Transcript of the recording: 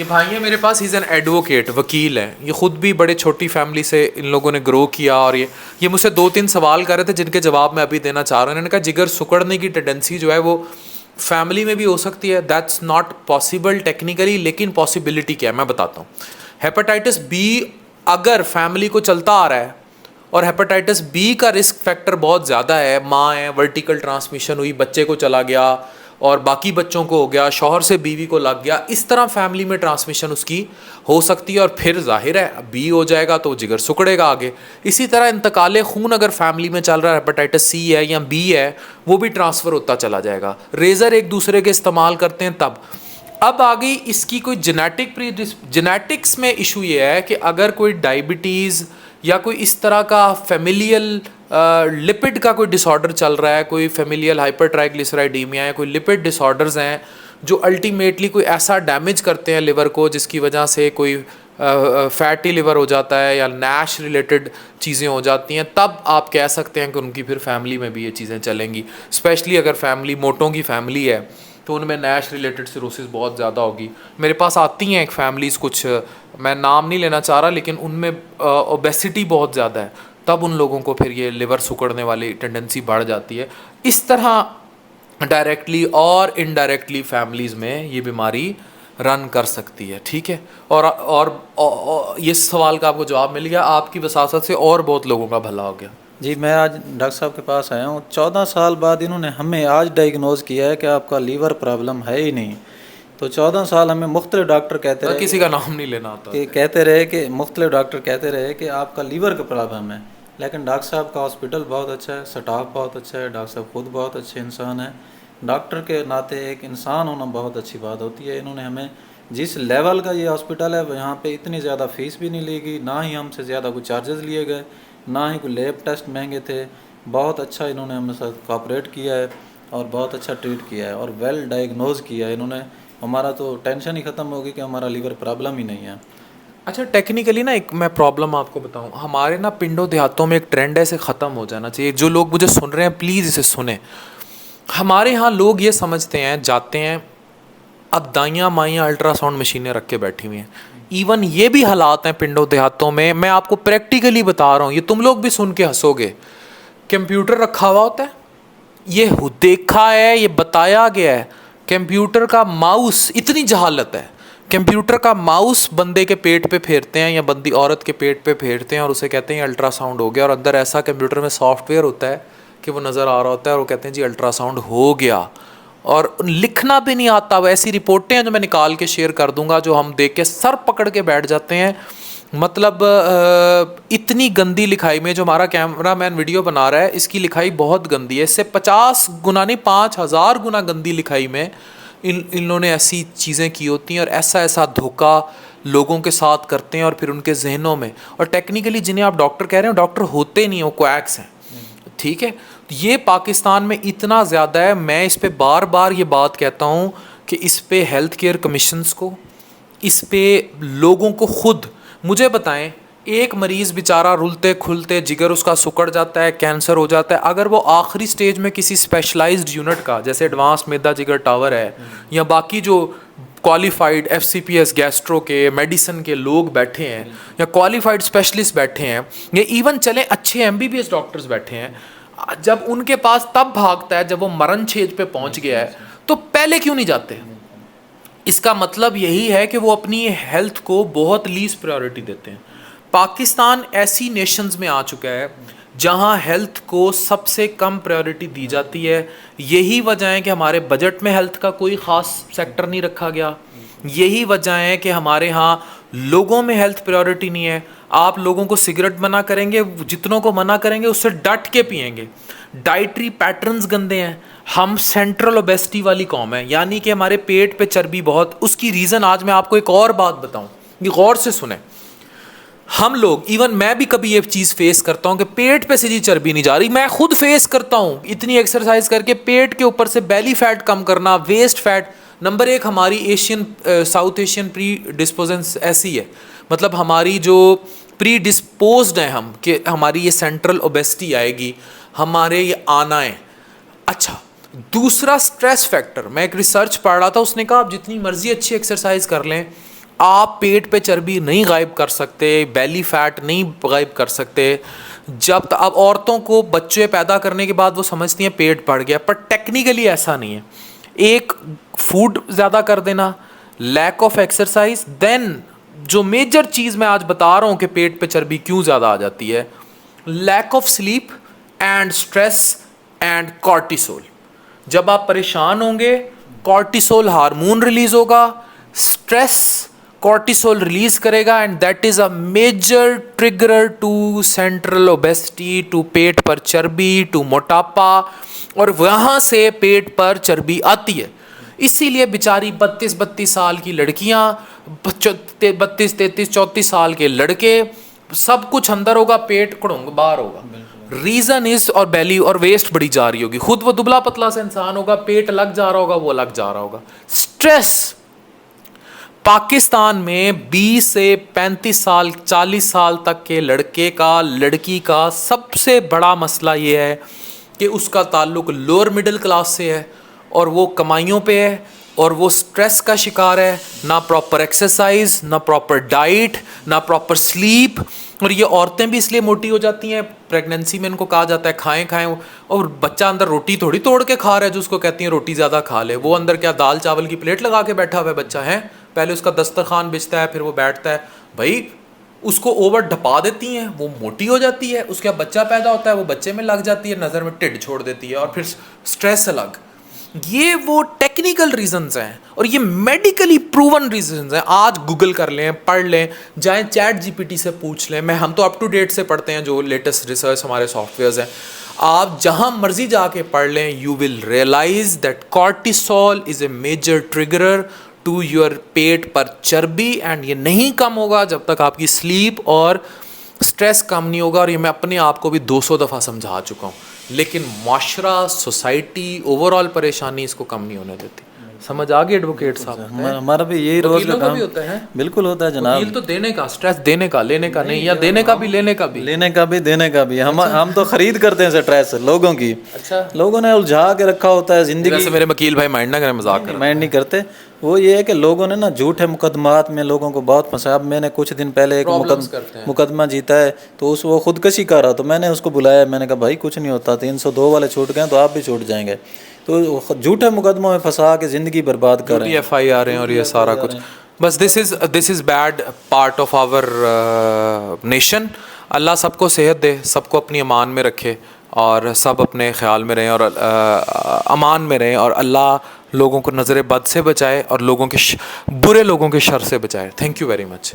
ये भाई है मेरे पास, इज़ एन एडवोकेट, वकील है। ये ख़ुद भी बड़े छोटी फैमिली से इन लोगों ने ग्रो किया, और ये मुझसे 2-3 सवाल कर रहे थे जिनके जवाब मैं अभी देना चाह रहा हूँ। इन्होंने कहा जिगर सुकड़ने की टेंडेंसी जो है वो फैमिली में भी हो सकती है। दैट्स नॉट पॉसिबल टेक्निकली, लेकिन पॉसिबिलिटी क्या है मैं बताता हूँ। हेपेटाइटिस बी अगर फैमिली को चलता आ रहा है और हेपेटाइटिस बी का रिस्क फैक्टर बहुत ज़्यादा है, माँ है, वर्टिकल ट्रांसमिशन हुई, बच्चे को चला गया और बाकी बच्चों को हो गया, शौहर से बीवी को लग गया, इस तरह फैमिली में ट्रांसमिशन उसकी हो सकती है। और फिर जाहिर है बी हो जाएगा तो जिगर सुकड़ेगा आगे। इसी तरह इंतकाल खून अगर फैमिली में चल रहा है, हेपेटाइटिस सी है या बी है, वो भी ट्रांसफ़र होता चला जाएगा। रेज़र एक दूसरे के इस्तेमाल करते हैं तब। अब आ गई इसकी कोई जेनेटिक्स में इशू ये है कि अगर कोई डायबिटीज़ या कोई इस तरह का फेमिलियल लिपिड का कोई डिसऑर्डर चल रहा है, कोई फेमिलियल हाइपरट्राइग्लिसराइडीमिया है, कोई लिपिड डिसऑर्डर्स हैं जो अल्टीमेटली कोई ऐसा डैमेज करते हैं लिवर को जिसकी वजह से कोई फैटी लिवर हो जाता है या नैश रिलेटेड चीज़ें हो जाती हैं, तब आप कह सकते हैं कि उनकी फिर फैमिली में भी ये चीज़ें चलेंगी। स्पेशली अगर फैमिली मोटों की फैमिली है तो उनमें नैश रिलेटेड सिरोसिस बहुत ज़्यादा होगी। मेरे पास आती हैं एक फैमिलीज़, कुछ मैं नाम नहीं लेना चाह रहा, लेकिन उनमें ओबेसिटी बहुत ज़्यादा है, तब उन लोगों को फिर ये लिवर सुकड़ने वाली टेंडेंसी बढ़ जाती है। इस तरह डायरेक्टली और इनडायरेक्टली फैमिलीज़ में ये बीमारी रन कर सकती है। ठीक है, और ये सवाल का आपको जवाब मिल गया, आपकी वसासत से और बहुत लोगों का भला हो गया। जी, मैं आज डॉक्टर साहब के पास आया हूँ। 14 साल बाद इन्होंने हमें आज डायग्नोज किया है कि आपका लीवर प्रॉब्लम है ही नहीं। तो 14 साल हमें मुख्तलिफ डॉक्टर कहते रहे, किसी का नाम नहीं लेना आता, कि कहते रहे कि मुख्तलिफ डॉक्टर कहते रहे कि आपका लीवर का प्रॉब्लम है, लेकिन डॉक्टर साहब का हॉस्पिटल बहुत अच्छा है, स्टाफ बहुत अच्छा है, डॉक्टर साहब खुद बहुत अच्छे इंसान हैं। डॉक्टर के नाते एक इंसान होना बहुत अच्छी बात होती है। इन्होंने हमें जिस लेवल का ये हॉस्पिटल है यहाँ पे इतनी ज़्यादा फ़ीस भी नहीं ली गई, ना ही हमसे ज़्यादा कुछ चार्जेस लिए गए, ना ही कोई लैब टेस्ट महंगे थे। बहुत अच्छा इन्होंने हमें साथ कोऑपरेट किया है और बहुत अच्छा ट्रीट किया है और वेल डायग्नोज किया है इन्होंने। हमारा तो टेंशन ही ख़त्म होगी कि हमारा लीवर प्रॉब्लम ही नहीं है। अच्छा, टेक्निकली ना एक मैं प्रॉब्लम आपको बताऊं, हमारे ना पिंडों देहातों में एक ट्रेंड ऐसे ख़त्म हो जाना चाहिए। जो लोग मुझे सुन रहे हैं प्लीज़ इसे सुने। हमारे यहाँ लोग ये समझते हैं, जाते हैं, अब दाइयाँ माइयाँ अल्ट्रासाउंड मशीनें रख के बैठी हुई हैं। इवन ये भी हालात हैं पिंडों देहातों में, मैं आपको प्रैक्टिकली बता रहा हूँ, ये तुम लोग भी सुन के हंसोगे। कंप्यूटर रखा हुआ होता है, ये देखा है, ये बताया गया है। कंप्यूटर का माउस, इतनी जहालत है, कंप्यूटर का माउस बंदे के पेट पे फेरते हैं या बंदी औरत के पेट पे फेरते हैं और उसे कहते हैं अल्ट्रासाउंड हो गया। और अंदर ऐसा कंप्यूटर में सॉफ्टवेयर होता है कि वो नज़र आ रहा होता है और वो कहते हैं जी अल्ट्रासाउंड हो गया। और लिखना भी नहीं आता। वैसी रिपोर्टें हैं जो मैं निकाल के शेयर कर दूंगा, जो हम देख के सर पकड़ के बैठ जाते हैं। मतलब इतनी गंदी लिखाई में, जो हमारा कैमरा मैन वीडियो बना रहा है इसकी लिखाई बहुत गंदी है, इससे 50 गुना नहीं 5000 गुना गंदी लिखाई में इन्होंने ऐसी चीज़ें की होती हैं और ऐसा ऐसा धोखा लोगों के साथ करते हैं और फिर उनके जहनों में। और टेक्निकली जिन्हें आप डॉक्टर कह रहे हो, डॉक्टर होते नहीं, वो क्वैक्स हैं। ठीक है, ये पाकिस्तान में इतना ज़्यादा है। मैं इस पे बार बार ये बात कहता हूँ कि इस पे हेल्थ केयर कमीशंस को, इस पे लोगों को खुद मुझे बताएं, एक मरीज़ बेचारा रुलते खुलते जिगर उसका सुकड़ जाता है, कैंसर हो जाता है, अगर वो आखिरी स्टेज में किसी स्पेशलाइज्ड यूनिट का, जैसे एडवांस मैदा जिगर टावर है या बाकी जो क्वालिफाइड FCPS गैस्ट्रो के मेडिसिन के लोग बैठे हैं या क्वालिफाइड स्पेशलिस्ट बैठे हैं या इवन चले अच्छे MBBS डॉक्टर्स बैठे हैं, जब उनके पास तब भागता है जब वो मरण छेद पे पहुंच गया है, तो पहले क्यों नहीं जाते? इसका मतलब यही है कि वो अपनी हेल्थ को बहुत लीस्ट प्रायोरिटी देते हैं। पाकिस्तान ऐसी नेशंस में आ चुका है जहां हेल्थ को सबसे कम प्रायोरिटी दी जाती है। यही वजह है कि हमारे बजट में हेल्थ का कोई ख़ास सेक्टर नहीं रखा गया। यही वजह है कि हमारे यहाँ लोगों में हेल्थ प्रायोरिटी नहीं है। आप लोगों को सिगरेट मना करेंगे, जितनों को मना करेंगे उससे डट के पिएंगे। डाइटरी पैटर्न्स गंदे हैं। हम सेंट्रल ओबेसिटी वाली कौम है, यानी कि हमारे पेट पे चर्बी बहुत। उसकी रीज़न आज मैं आपको एक और बात बताऊं, ये गौर से सुने। हम लोग, इवन मैं भी कभी ये चीज़ फेस करता हूँ कि पेट पे सीधी चर्बी नहीं जा रही। मैं खुद फेस करता हूँ इतनी एक्सरसाइज करके पेट के ऊपर से बेली फैट कम करना, वेस्ट फैट। नंबर एक, हमारी एशियन साउथ एशियन प्री डिस्पोजेंस ऐसी है, मतलब हमारी जो प्री डिस्पोज्ड है हम, कि हमारी ये सेंट्रल ओबेसिटी आएगी, हमारे ये आना है। अच्छा, दूसरा स्ट्रेस फैक्टर, मैं एक रिसर्च पढ़ रहा था, उसने कहा आप जितनी मर्जी अच्छी एक्सरसाइज कर लें, आप पेट पे चर्बी नहीं गायब कर सकते, बेली फैट नहीं गायब कर सकते। जब तक अब औरतों को बच्चे पैदा करने के बाद वो समझती हैं पेट बढ़ गया, पर टेक्निकली ऐसा नहीं है। एक फूड ज़्यादा कर देना, लैक ऑफ एक्सरसाइज, देन जो मेजर चीज़ मैं आज बता रहा हूँ कि पेट पे चर्बी क्यों ज़्यादा आ जाती है, lack of sleep and stress and cortisol. जब आप परेशान होंगे कॉर्टिसोल हार्मोन रिलीज होगा, स्ट्रेस कॉर्टिसोल रिलीज करेगा, and that is a major trigger to central obesity, to पेट पर चर्बी, टू मोटापा, और वहाँ से पेट पर चर्बी आती है। इसीलिए बेचारी 32 साल की लड़कियाँ, 32, 33, 34 साल के लड़के, सब कुछ अंदर होगा, पेट कुड़ुंग बाहर होगा। रीज़न इज, और बेली और वेस्ट बढ़ी जा रही होगी, खुद वो दुबला पतला सा इंसान होगा, पेट लग जा रहा होगा, वो लग जा रहा होगा। स्ट्रेस, पाकिस्तान में 20 से 35 साल 40 साल तक के लड़के का, लड़की का सबसे बड़ा मसला ये है कि उसका ताल्लुक लोअर मिडिल क्लास से है, और वो कमाइयों पे है, और वो स्ट्रेस का शिकार है। ना प्रॉपर एक्सरसाइज, ना प्रॉपर डाइट, ना प्रॉपर स्लीप। और ये औरतें भी इसलिए मोटी हो जाती हैं, प्रेगनेंसी में इनको कहा जाता है खाएं खाएं, और बच्चा अंदर रोटी थोड़ी तोड़ के खा रहा है जो उसको कहती हैं रोटी ज़्यादा खा ले, वो अंदर क्या दाल चावल की प्लेट लगा के बैठा हुआ है बच्चा है। पहले उसका दस्तरखान बिछता है, फिर वो बैठता है, भाई उसको ओवर ढपा देती हैं, वो मोटी हो जाती है, उसके बाद बच्चा पैदा होता है, वो बच्चे में लग जाती है, नज़र में टिड छोड़ देती है, और फिर स्ट्रेस अलग। ये वो टेक्निकल रीजंस हैं, और ये मेडिकली प्रूवन रीजंस हैं। आज गूगल कर लें, पढ़ लें, जाएं चैट जीपीटी से पूछ लें। हम तो अप टू डेट से पढ़ते हैं, जो लेटेस्ट रिसर्च हमारे सॉफ्टवेयर्स हैं। आप जहां मर्जी जाके पढ़ लें, you will realize that cortisol is a major triggerer to your पेट पर चर्बी, एंड ये नहीं कम होगा जब तक आपकी स्लीप और स्ट्रेस कम नहीं होगा। और ये मैं अपने आप को भी 200 दफ़ा समझा चुका हूँ, लेकिन माशरा, सोसाइटी, ओवरऑल परेशानी इसको कम नहीं होने देती। समझ आ गई एडवोकेट साहब? हमारा भी यही रोज का काम भी होता है। बिल्कुल होता है जनाब। वकील तो देने का, स्ट्रेस देने का, लेने का नहीं, या देने का भी लेने का भी, लेने का भी देने का भी। हम तो खरीद करते हैं स्ट्रेस लोगों की। अच्छा, लोगों ने उलझा के रखा होता है जिंदगी। वैसे मेरे वकील भाई माइंड ना करें, मजाक कर, माइंड नहीं करते। वो ये है कि लोगों ने ना झूठे मुकदमात में लोगों को बहुत फंसाया। अब मैंने कुछ दिन पहले एक मुकदमा जीता है, तो वो खुदकशी कर रहा, तो मैंने उसको बुलाया, मैंने कहा भाई कुछ नहीं होता, 302 वाले छूट गए तो आप भी छूट जाएंगे। तो झूठे मुकदमों में फंसा के ज़िंदगी बर्बाद कर रहे हैं, FIR हैं और ये सारा कुछ। बस this is bad part of our nation. Allah सबको सेहत दे, सबको अपनी अमान में रखे, और सब अपने ख्याल में रहें, और अमान में रहें, और अल्लाह लोगों को नज़र बद से बचाए, और लोगों के बुरे लोगों के शर से बचाए। Thank you very much.